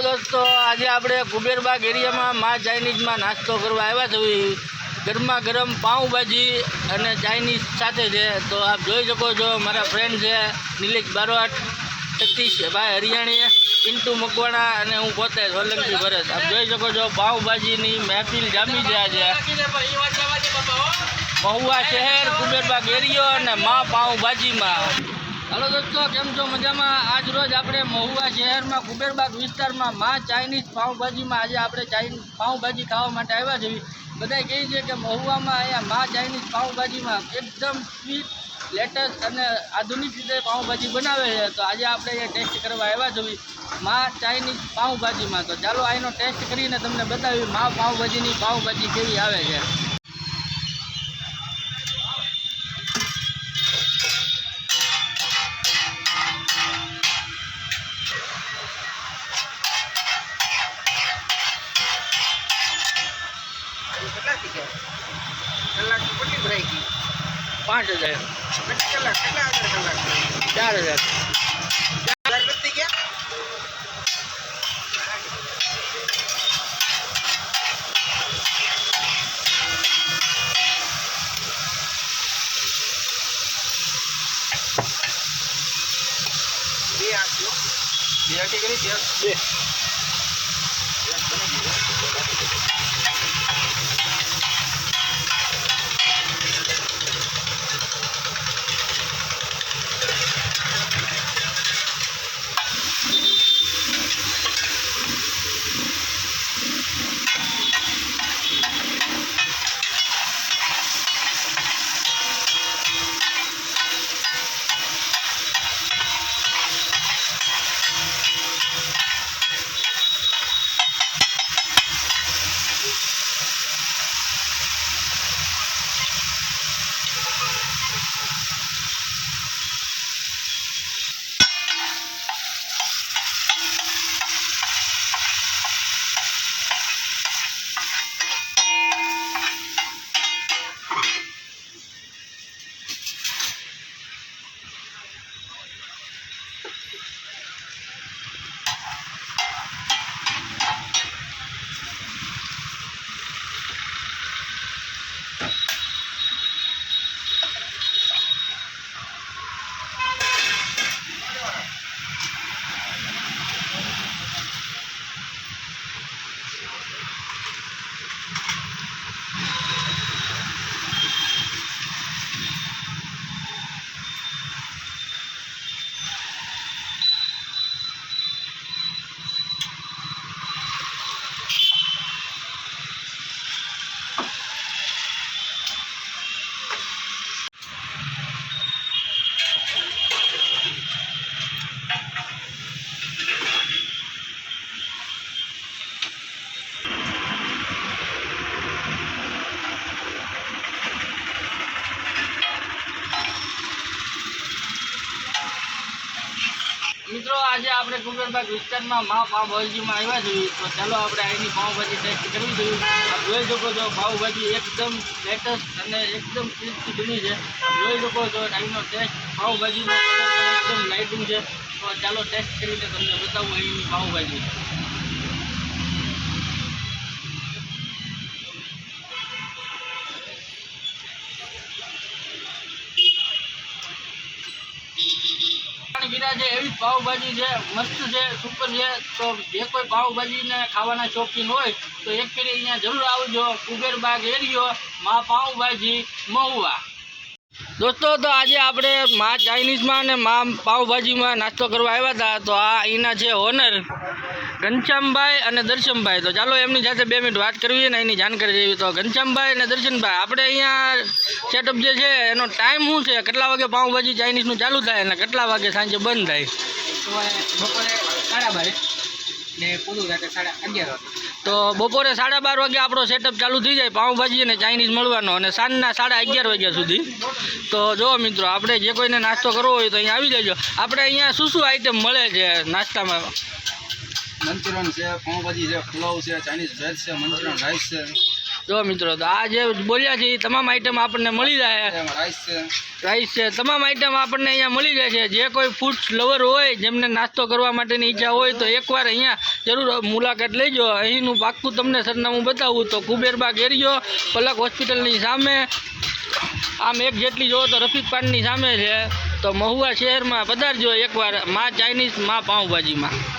दोस्तों आज आप कुबेरबाग एरिया में माँ चाइनीज में नास्तो करवा आया छे। गरमा गरम पाव भाजी और चाइनीज साथे है। तो आप जोई सको जो मारा फ्रेंड है नीलेश बारोट, सतीश भाई हरियाणी, पिंटू मकवाणा और हूँ पोते सोलंकी भरत। आप जोई सको जो पाव भाजी नी महफिल जामी जाए महुआ शहर कुबेरबाग एरिया और माँ पाव भाजी में। हेलो दोस्तों केम छो मजा में। आज रोज आपणे महुआ शहर में कुबेरबाग विस्तार में माँ चाइनीज पाव भाजी में आज आप पाव भाजी खावा माटे आव्या छे। बधाई कही छे कि महुआ में अहींया माँ चाइनीज पाव भाजी में एकदम स्वीट लेटेस्ट और आधुनिक रीते पाव भाजी बनावे छे। तो आज आप टेस्ट करवा आव्या छे माँ चाइनीज पाव भाजी में। तो चालो आनो टेस्ट करीने तमने बतावी माँ पाव भाजी केवी आवे छे। कलाक કેટલી ભરાઈ ગઈ 5000 કલાક કેટલા 4000 બધી ગયા બે આટલો બે આટી કરી બે मित्रों आज आपणे कुबेरबाग विस्तार में माँ पाव भाजी में आव्या छे। तो चलो आपणे आनी पाव भाजी टेस्ट करवी जोईए। आप जोई सको जो पाव भाजी एकदम लेटेस्ट और एकदम क्रिस्पी बनी है। जोई सको जो आनो टेस्ट पाव भाजी में एकदम लाइटिंग है। तो चलो टेस्ट करीने तमने बतावुं अहींनी पाव भाजी। एवी पाव भाजी है मस्त है सुपर है। तो जे कोई पाव भाजी ने खावाना शौकीन हो तो एक फेरी अहींया जरूर आवजो कुबेरबाग एरियो माँ पाव भाजी महुआ। दोस्तों तो आज आपणे माँ चाइनीज में ने माँ पाव भाजी में नास्तो करवा आव्या था। तो आ एना छे ओनर घनश्यामभाई और दर्शनभाई। तो चलो एमनी साथे 2 मिनिट बात करवी ने एनी जानकारी लेवी। तो घनश्यामभाई और दर्शनभाई आपणे अहींया सेटअप जे छे एनो टाइम शुं छे, કેટલા વાગે પાવ ભાજી ચાઇનીઝ નું ચાલુ થાય અને કેટલા વાગે સાંજે બંધ થાય? બપોરે 12:30 ને પૂરું રાતે 11:30 વાગે। તો બપોરે 12:30 વાગે આપણો સેટઅપ ચાલુ થઈ જાય પાવ ભાજી અને ચાઇનીઝ મળવાનો અને સાંજના 11:30 વાગ્યા સુધી। તો જો મિત્રો આપણે જે કોઈને નાસ્તો કરવો હોય તો અહીંયા આવી જજો। આપણે અહીંયા શું આઈટમ મળે છે નાસ્તામાં? મંચુરિયન છે, પાવ ભાજી છે, પુલાવ છે, ચાઇનીઝ વેજ છે, મંચુરિયન રાઈસ છે। જો મિત્રો તો આ જે બોલ્યા છે એ તમામ આઈટમ આપણને મળી જાય। રાઈસ છે તમામ આઈટમ આપણને અહીંયા મળી જાય છે। જે કોઈ ફૂડ લવર હોય જેમને નાસ્તો કરવા માટેની ઈચ્છા હોય તો એકવાર અહીંયા જરૂર મુલાકાત લેજો. અહીંનું પાક્કું તમને સરનામું બતાવું તો કુબેરબાગ એરિયો, પલક હોસ્પિટલની સામે, આમ એક જેટલી જોવો તો રફીક પાનની સામે છે. તો મહુવા શહેરમાં પધારજો એકવાર મા ચાઇનીઝ મા પાઉંભાજીમાં.